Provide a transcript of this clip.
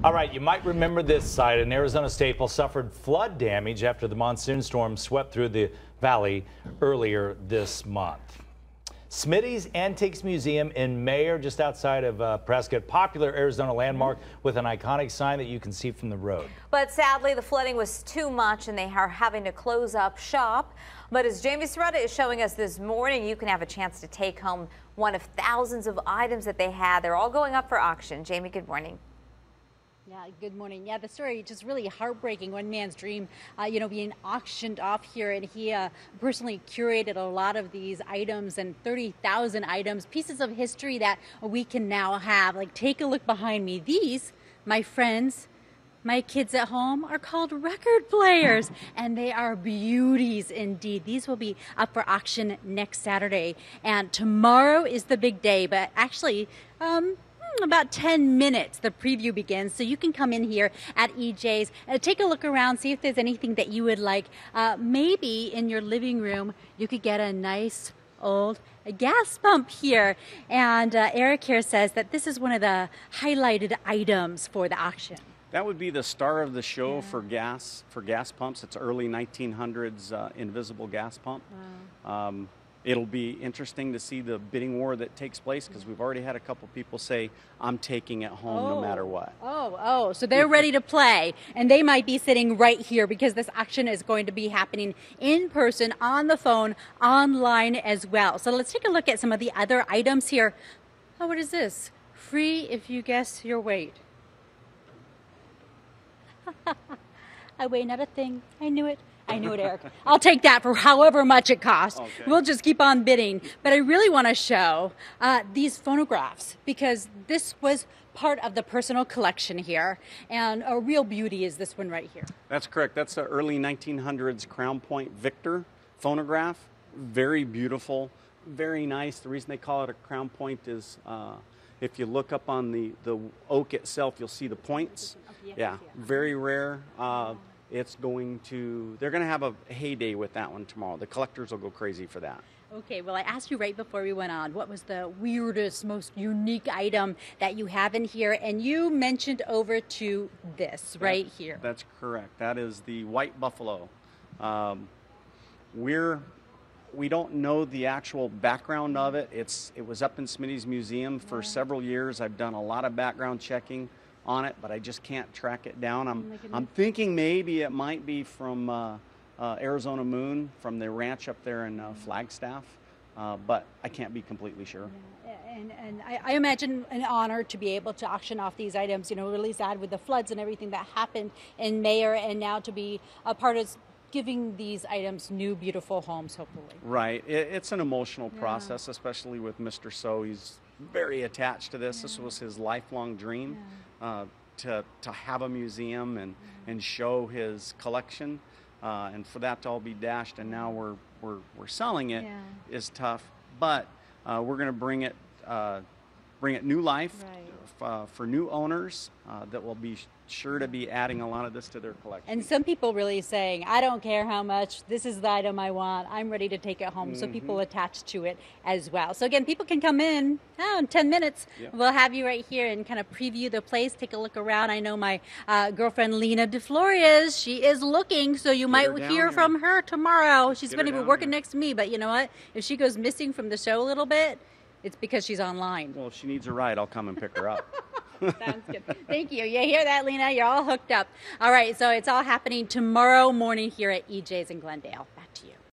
All right, you might remember this site. An Arizona staple suffered flood damage after the monsoon storm swept through the valley earlier this month. Smitty's Antiques Museum in Mayer, just outside of Prescott, popular Arizona landmark with an iconic sign that you can see from the road. But sadly, the flooding was too much and they are having to close up shop. But as Jamie Soretta is showing us this morning, you can have a chance to take home one of thousands of items that they had. They're all going up for auction. Jamie, good morning. Yeah, good morning. Yeah, the story just really heartbreaking. One man's dream, being auctioned off here, and he personally curated a lot of these items, and 30,000 items, pieces of history that we can now have. Like, take a look behind me. These, my friends, my kids at home, are called record players, and they are beauties indeed. These will be up for auction next Saturday, and tomorrow is the big day, but actually, about 10 minutes the preview begins, so you can come in here at EJ's, take a look around, see if there's anything that you would like. Maybe in your living room you could get a nice old gas pump here, and Eric here says that this is one of the highlighted items for the auction. That would be the star of the show for gas pumps. It's early 1900s invisible gas pump. Wow. It'll be interesting to see the bidding war that takes place, because we've already had a couple people say, I'm taking it home no matter what. So they're ready to play, and they might be sitting right here, because this auction is going to be happening in person, on the phone, online as well. So let's take a look at some of the other items here. Oh, what is this? Free if you guess your weight. I weigh not a thing. I knew it. I knew it, Eric. I'll take that for however much it costs. Okay. We'll just keep on bidding. But I really want to show these phonographs, because this was part of the personal collection here, and a real beauty is this one right here. That's correct. That's the early 1900s Crown Point Victor phonograph. Very beautiful, very nice. The reason they call it a Crown Point is if you look up on the oak itself, you'll see the points. Yeah, very rare. They're going to have a heyday with that one tomorrow. The collectors will go crazy for that. Okay, well, I asked you right before we went on, what was the weirdest, most unique item that you have in here? And you mentioned over to this right here. That's correct. That is the white buffalo. We don't know the actual background of it. It was up in Smitty's museum for several years. I've done a lot of background checking on it, but I just can't track it down. I'm thinking maybe it might be from Arizona Moon, from the ranch up there in Flagstaff, but I can't be completely sure. Yeah. And I imagine an honor to be able to auction off these items, really sad with the floods and everything that happened in Mayer, and now to be a part of giving these items new, beautiful homes, hopefully. Right. It's an emotional process, especially with Mr. So. He's very attached to this. This was his lifelong dream, to have a museum and show his collection, and for that to all be dashed, and now we're selling it is tough. But we're going to bring it new life for new owners that will be sure to be adding a lot of this to their collection. And some people really saying, I don't care how much, this is the item I want, I'm ready to take it home. So people attached to it as well. So again, people can come in in 10 minutes. We'll have you right here and kind of preview the place, take a look around. I know my girlfriend Lena DeFlores, she is looking, so you might hear from her tomorrow. She's going to be working next to me, but you know what? If she goes missing from the show a little bit, it's because she's online. Well, if she needs a ride, I'll come and pick her up. Sounds good. Thank you. You hear that, Lena? You're all hooked up. All right, so it's all happening tomorrow morning here at EJ's in Glendale.